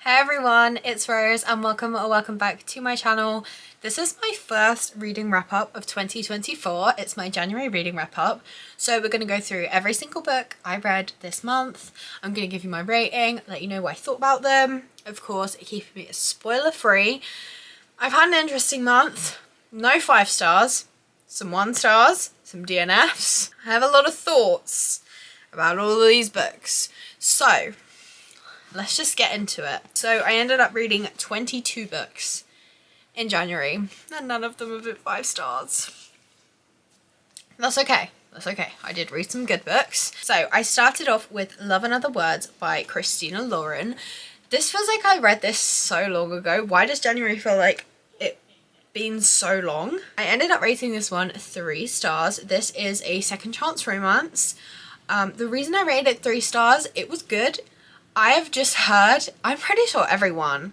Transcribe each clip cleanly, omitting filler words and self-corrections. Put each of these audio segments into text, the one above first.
Hey everyone, it's Rose and welcome back to my channel. This is my first reading wrap up of 2024. It's my January reading wrap up. So we're going to go through every single book I read this month. I'm going to give you my rating, let you know what I thought about them. Of course, keeping it spoiler free. I've had an interesting month. No 5 stars, some 1 stars, some DNFs. I have a lot of thoughts about all of these books. So let's just get into it. So I ended up reading 22 books in January and none of them have been 5 stars. That's okay. That's okay. I did read some good books. So I started off with Love and Other Words by Christina Lauren. This feels like I read this so long ago. Why does January feel like it been so long? I ended up rating this one 3 stars. This is a second chance romance. The reason I rated it 3 stars, it was good. I have just heard, I'm pretty sure everyone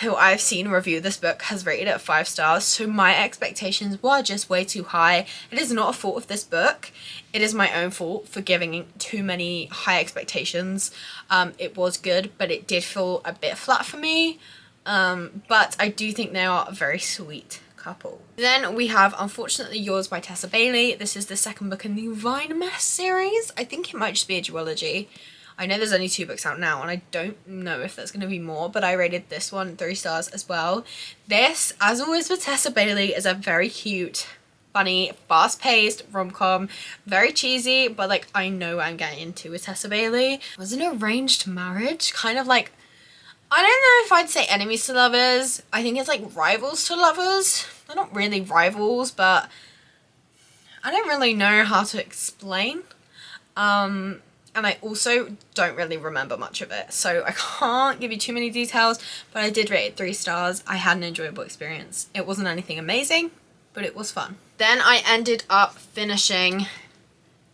who I've seen review this book has rated it 5 stars, so my expectations were just way too high. It is not a fault of this book. It is my own fault for giving too many high expectations. It was good, but it did feel a bit flat for me. But I do think they are a very sweet couple. Then we have Unfortunately Yours by Tessa Bailey. This is the second book in the Vine Mess series. I think it might just be a duology. I know there's only 2 books out now and I don't know if there's going to be more, but I rated this one 3 stars as well. This, as always with Tessa Bailey, is a very cute, funny, fast-paced rom-com. Very cheesy, but like I know what I'm getting into with Tessa Bailey. It was an arranged marriage, kind of like, I don't know if I'd say enemies to lovers. I think it's like rivals to lovers. They're not really rivals, but I don't really know how to explain. And I also don't really remember much of it, so I can't give you too many details, but I did rate it 3 stars. I had an enjoyable experience. It wasn't anything amazing, but it was fun. Then I ended up finishing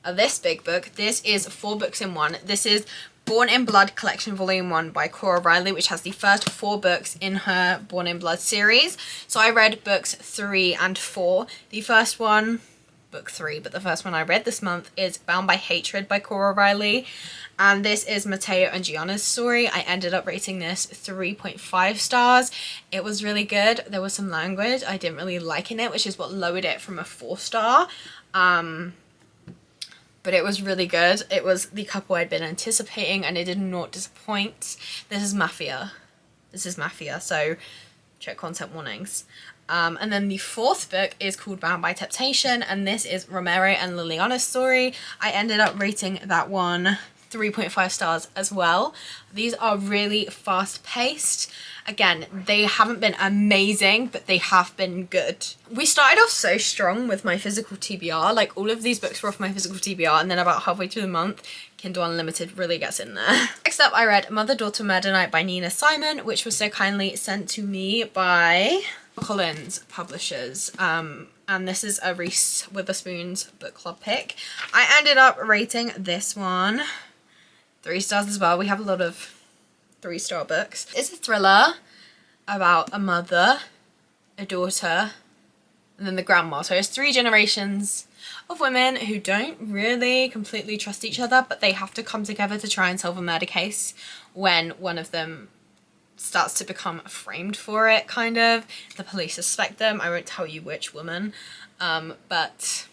this big book. This is 4 books in one. This is Born in Blood Collection Volume 1 by Cora Riley, which has the first 4 books in her Born in Blood series. So I read books 3 and 4. The first one, book 3, but the first one I read this month is Bound by Hatred by Cora Riley, and this is Mateo and Gianna's story. I ended up rating this 3.5 stars. It was really good. There was some language I didn't really like in it, which is what lowered it from a 4 star, but it was really good. It was the couple I'd been anticipating and it did not disappoint. This is Mafia, so check content warnings. And then the 4th book is called Bound by Temptation, and this is Romero and Liliana's story. I ended up rating that one 3.5 stars as well. These are really fast paced. Again, they haven't been amazing, but they have been good. We started off so strong with my physical TBR. Like, all of these books were off my physical TBR, and then about halfway through the month, Kindle Unlimited really gets in there. Next up, I read Mother, Daughter, Murder Night by Nina Simon, which was so kindly sent to me by Collins Publishers, and this is a Reese Witherspoon's book club pick. I ended up rating this one 3 stars as well. We have a lot of 3-star books. It's a thriller about a mother, a daughter, and then the grandma. So it's 3 generations of women who don't really completely trust each other, but they have to come together to try and solve a murder case when one of them starts to become framed for it, kind of. The police suspect them. I won't tell you which woman, but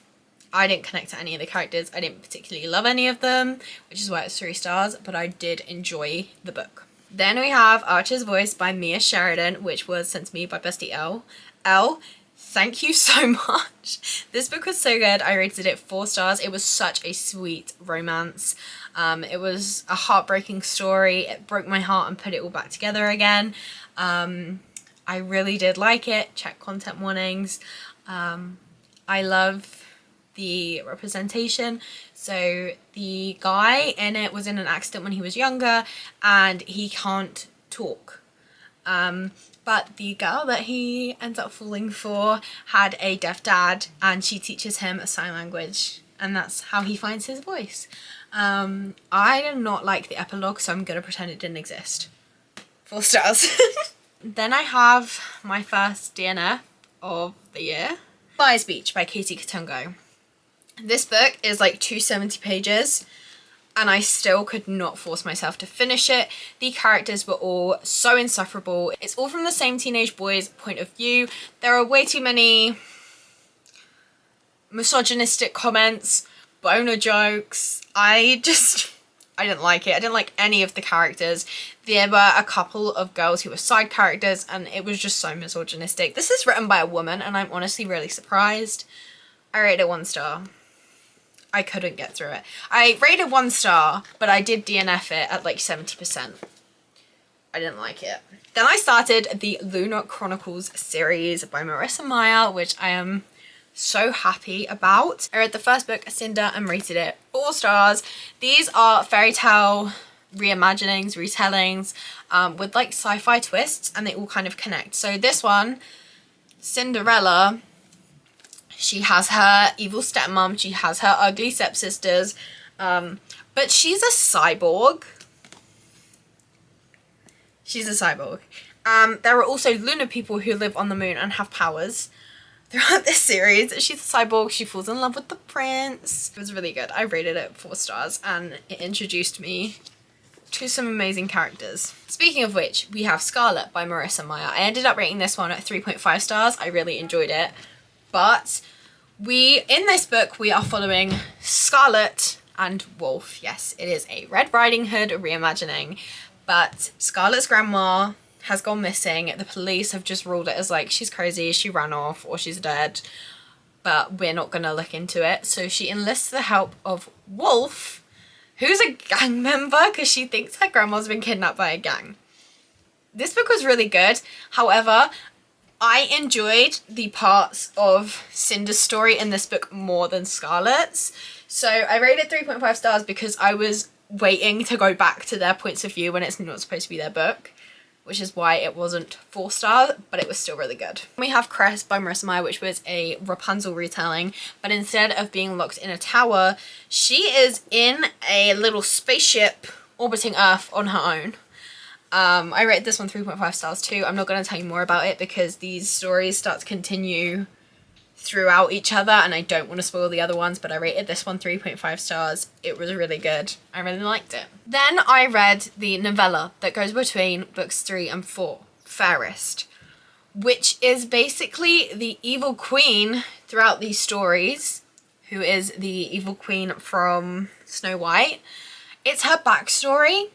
I didn't connect to any of the characters. I didn't particularly love any of them, which is why it's 3 stars, but I did enjoy the book. Then we have Archer's Voice by Mia Sheridan, which was sent to me by Bestie L. Thank you so much. This book was so good. I rated it 4 stars. It was such a sweet romance. It was a heartbreaking story. It broke my heart and put it all back together again. I really did like it. Check content warnings. I love the representation. So the guy in it was in an accident when he was younger and he can't talk. But the girl that he ends up falling for had a deaf dad and she teaches him a sign language, and that's how he finds his voice. I did not like the epilogue, so I'm gonna pretend it didn't exist. 4 stars. Then I have my first DNF of the year. Fires Beach by Katie Katungo. This book is like 270 pages. and I still could not force myself to finish it. The characters were all so insufferable. It's all from the same teenage boy's point of view. There are way too many misogynistic comments, boner jokes. I didn't like it. I didn't like any of the characters. There were a couple of girls who were side characters, and it was just so misogynistic. This is written by a woman, and I'm honestly really surprised. I rated it 1 star. I couldn't get through it. I rated 1 star, but I did DNF it at like 70%. I didn't like it. Then I started the Lunar Chronicles series by Marissa Meyer, which I am so happy about. I read the first book, Cinder, and rated it 4 stars. These are fairy tale reimaginings, retellings, with like sci-fi twists, and they all kind of connect. So this one, Cinderella, she has her evil stepmom, she has her ugly stepsisters, but she's a cyborg. She's a cyborg. There are also lunar people who live on the moon and have powers. Throughout this series, she's a cyborg, she falls in love with the prince. It was really good. I rated it 4 stars, and it introduced me to some amazing characters. Speaking of which, we have Scarlet by Marissa Meyer. I ended up rating this one at 3.5 stars. I really enjoyed it. But in this book, we are following Scarlet and Wolf. Yes, it is a Red Riding Hood reimagining, but Scarlet's grandma has gone missing. The police have just ruled it as like she's crazy, she ran off, or she's dead, but we're not gonna look into it. So she enlists the help of Wolf, who's a gang member because she thinks her grandma's been kidnapped by a gang. This book was really good. However, I enjoyed the parts of Cinder's story in this book more than Scarlet's. So I rated 3.5 stars because I was waiting to go back to their points of view when it's not supposed to be their book, which is why it wasn't 4 stars, but it was still really good. We have Crest by Marissa Meyer, which was a Rapunzel retelling, but instead of being locked in a tower, she is in a little spaceship orbiting Earth on her own. I rated this one 3.5 stars too. I'm not going to tell you more about it because these stories start to continue throughout each other, and I don't want to spoil the other ones, but I rated this one 3.5 stars. It was really good. I really liked it. Then I read the novella that goes between books 3 and 4, Fairest, which is basically the evil queen throughout these stories, who is the evil queen from Snow White. It's her backstory.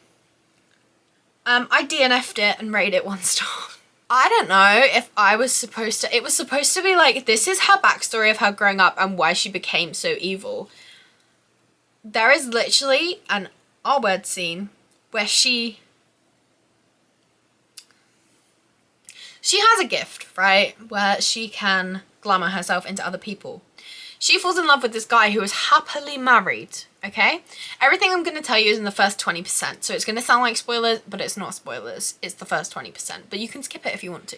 I DNF'd it and rated it 1 star. I don't know if I was supposed to... It was supposed to be like, this is her backstory of her growing up and why she became so evil. There is literally an R-word scene where she has a gift, right? Where she can glamour herself into other people. She falls in love with this guy who is happily married, okay? Everything I'm going to tell you is in the first 20%. So it's going to sound like spoilers, but it's not spoilers. It's the first 20%. But you can skip it if you want to.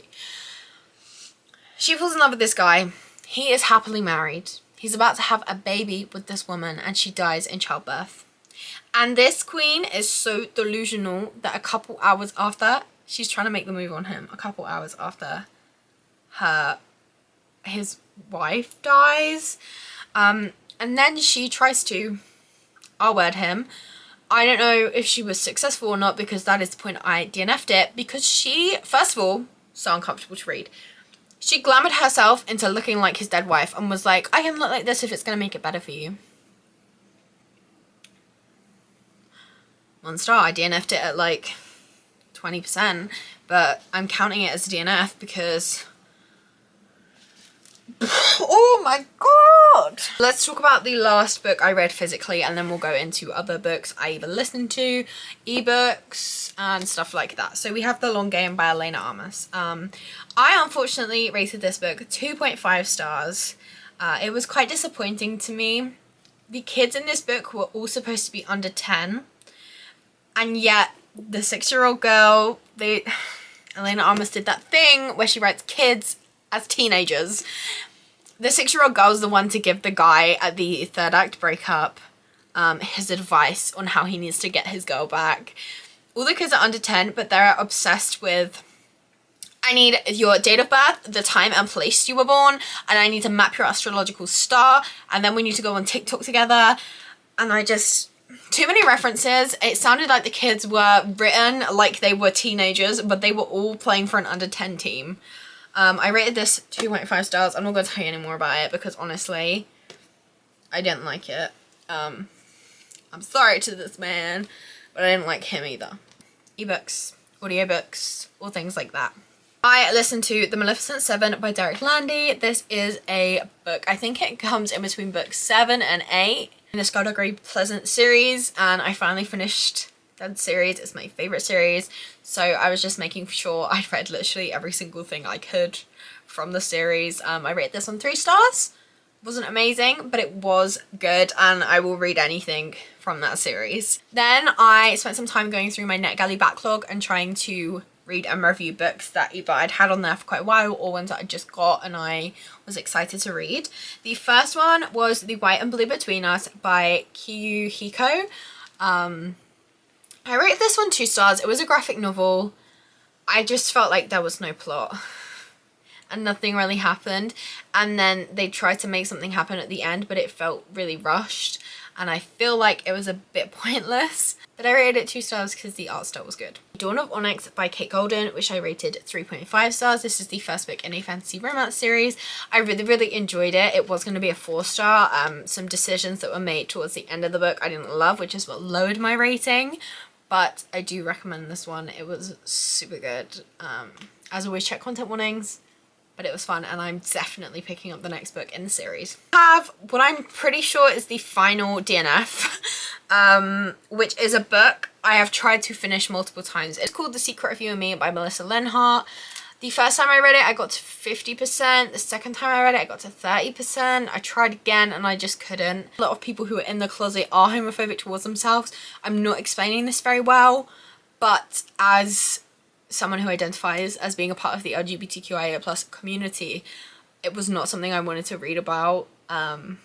She falls in love with this guy. He is happily married. He's about to have a baby with this woman, and she dies in childbirth. And this queen is so delusional that a couple hours after, she's trying to make the move on him. A couple hours after his wife dies, and then she tries to R-word him. I don't know if she was successful or not, because that is the point I DNF'd it, because she, first of all, so uncomfortable to read. She glamoured herself into looking like his dead wife and was like, I can look like this if it's going to make it better for you. 1 star. I DNF'd it at like 20%, but I'm counting it as a DNF because... oh my god! Let's talk about the last book I read physically, and then we'll go into other books I either listened to, ebooks, and stuff like that. So we have The Long Game by Elena Armas. I unfortunately rated this book 2.5 stars. It was quite disappointing to me. The kids in this book were all supposed to be under 10, and yet the 6-year-old girl, Elena Armas did that thing where she writes kids as teenagers. The 6-year-old girl is the one to give the guy at the 3rd act breakup his advice on how he needs to get his girl back. All the kids are under 10, but they're obsessed with, I need your date of birth, the time and place you were born, and I need to map your astrological star, and then we need to go on TikTok together. And I just... too many references. It sounded like the kids were written like they were teenagers, but they were all playing for an under 10 team. I rated this 2.5 stars. I'm not going to tell you any more about it because honestly, I didn't like it. I'm sorry to this man, but I didn't like him either. Ebooks, audiobooks, all things like that. I listened to The Maleficent 7 by Derek Landy. This is a book, I think it comes in between books 7 and 8 in the Scarlet Grey Pleasant series, and I finally finished that series. It's my favourite series, so I was just making sure I'd read literally every single thing I could from the series. I rated this on 3 stars. Wasn't amazing, but it was good, and I will read anything from that series. Then I spent some time going through my NetGalley backlog and trying to read and review books that either I'd had on there for quite a while or ones that I just got and I was excited to read. The first one was The White and Blue Between Us by Kiyu Hiko. I rated this one 2 stars. It was a graphic novel. I just felt like there was no plot and nothing really happened, and then they tried to make something happen at the end, but it felt really rushed and I feel like it was a bit pointless. But I rated it 2 stars because the art style was good. Dawn of Onyx by Kate Golden, which I rated 3.5 stars. This is the first book in a fantasy romance series. I really enjoyed it. It was going to be a 4-star. Some decisions that were made towards the end of the book I didn't love, which is what lowered my rating. But I do recommend this one. It was super good. As always, check content warnings. But it was fun, and I'm definitely picking up the next book in the series. I have what I'm pretty sure is the final DNF, which is a book I have tried to finish multiple times. It's called The Secret of You and Me by Melissa Lenhart. The first time I read it, I got to 50%. The second time I read it, I got to 30%. I tried again, and I just couldn't. A lot of people who are in the closet are homophobic towards themselves. I'm not explaining this very well, but as someone who identifies as being a part of the LGBTQIA+ community, it was not something I wanted to read about and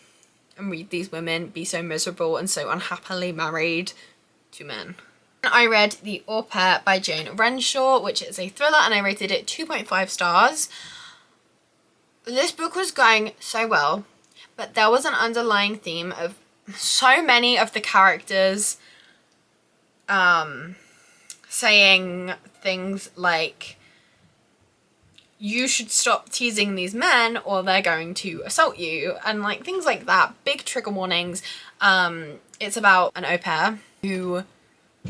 read these women be so miserable and so unhappily married to men. I read The Au Pair by Jane Renshaw, which is a thriller, and I rated it 2.5 stars. This book was going so well, but there was an underlying theme of so many of the characters saying things like, you should stop teasing these men or they're going to assault you, and like things like that. Big trigger warnings. It's about an au pair who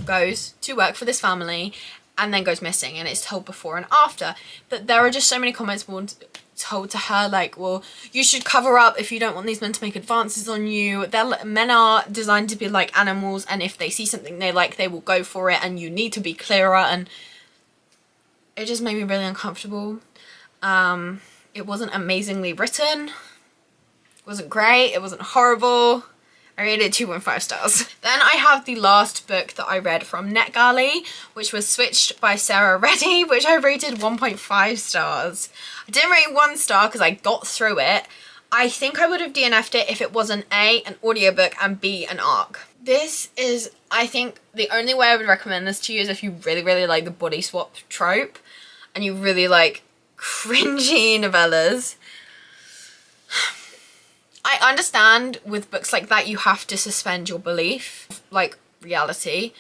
goes to work for this family and then goes missing, and it's told before and after. But there are just so many comments told to her like, well, you should cover up if you don't want these men to make advances on you. Men are designed to be like animals, and if they see something they like, they will go for it, and you need to be clearer. And it just made me really uncomfortable. It wasn't amazingly written. It wasn't great. It wasn't horrible. I rated 2.5 stars. Then I have the last book that I read from NetGalley, which was Switched by Sarah Reddy, which I rated 1.5 stars. I didn't rate 1 star because I got through it. I think I would have DNF'd it if it was an A, an audiobook, and B, an ARC. This is, I think, the only way I would recommend this to you is if you really like the body swap trope and you really like cringy novellas. I understand with books like that you have to suspend your belief, like reality,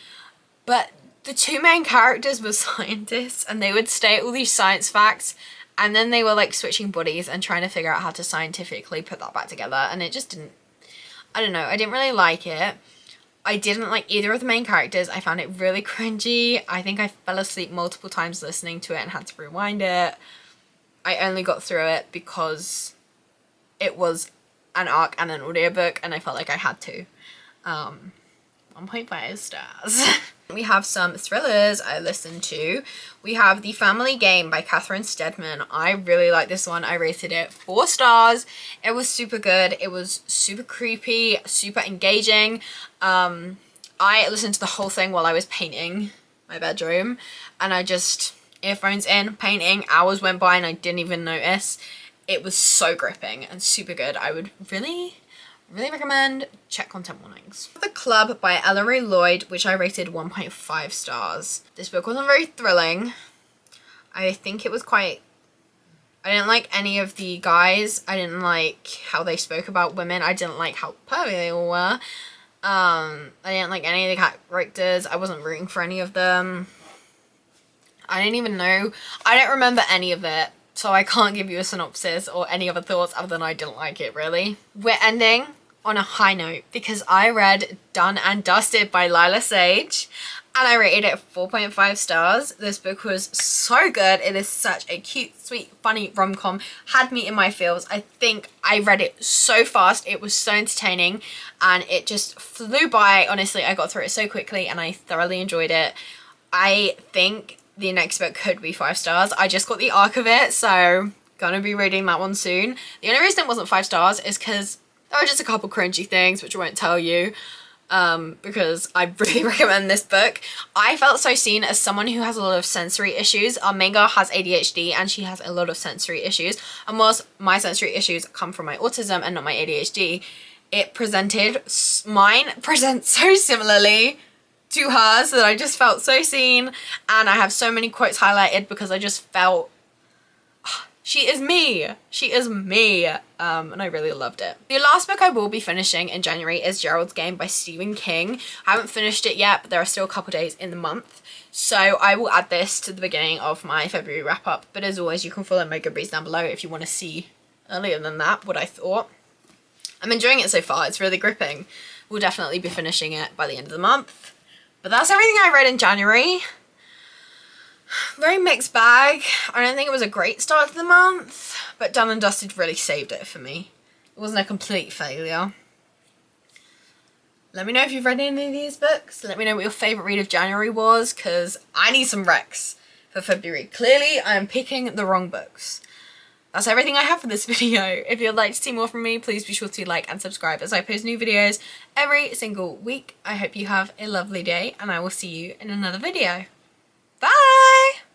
but the 2 main characters were scientists and they would state all these science facts, and then they were like switching bodies and trying to figure out how to scientifically put that back together, and it just didn't, I don't know, I didn't really like it. I didn't like either of the main characters. I found it really cringy. I think I fell asleep multiple times listening to it and had to rewind it. I only got through it because it was an ARC and an audiobook, and I felt like I had to. 1.5 stars. We have some thrillers I listened to. We have The Family Game by Catherine Steadman. I really like this one. I rated it 4 stars. It was super good. It was super creepy, super engaging. I listened to the whole thing while I was painting my bedroom, and I just, earphones in, painting, hours went by and I didn't even notice. It was so gripping and super good. I would really recommend. Check content warnings. The Club by Ellery Lloyd, which I rated 1.5 stars. This book wasn't very thrilling. I think it was quite, I didn't like any of the guys. I didn't like how they spoke about women. I didn't like how pervy they all were. I didn't like any of the characters. I wasn't rooting for any of them. I didn't even know. I don't remember any of it, so I can't give you a synopsis or any other thoughts other than I didn't like it, really. We're ending on a high note because I read Done and Dusted by Lila Sage and I rated it 4.5 stars. This book was so good. It is such a cute, sweet, funny rom-com. Had me in my feels. I think I read it so fast. It was so entertaining and it just flew by. Honestly, I got through it so quickly and I thoroughly enjoyed it. I think the next book could be 5 stars. I just got the arc of it, so gonna be reading that one soon. The only reason it wasn't 5 stars is because there were just a couple cringy things, which I won't tell you, because I really recommend this book. I felt so seen as someone who has a lot of sensory issues. Our main girl has ADHD and she has a lot of sensory issues. And whilst my sensory issues come from my autism and not my ADHD, mine presents so similarly to hers that I just felt so seen, and I have so many quotes highlighted because I just felt she is me, and I really loved it. The last book I will be finishing in January is Geralds Game by Stephen King. I haven't finished it yet, but there are still a couple days in the month, so I will add this to the beginning of my February wrap up. But as always, you can follow my Goodreads down below if you want to see earlier than that what I thought. I'm enjoying it so far. It's really gripping. We'll definitely be finishing it by the end of the month. But that's everything I read in January. Very mixed bag. I don't think it was a great start to the month, but Done and Dusted really saved it for me. It wasn't a complete failure. Let me know if you've read any of these books. Let me know what your favourite read of January was, because I need some recs for February. Clearly, I am picking the wrong books. That's everything I have for this video. If you'd like to see more from me, please be sure to like and subscribe as I post new videos every single week. I hope you have a lovely day and I will see you in another video. Bye!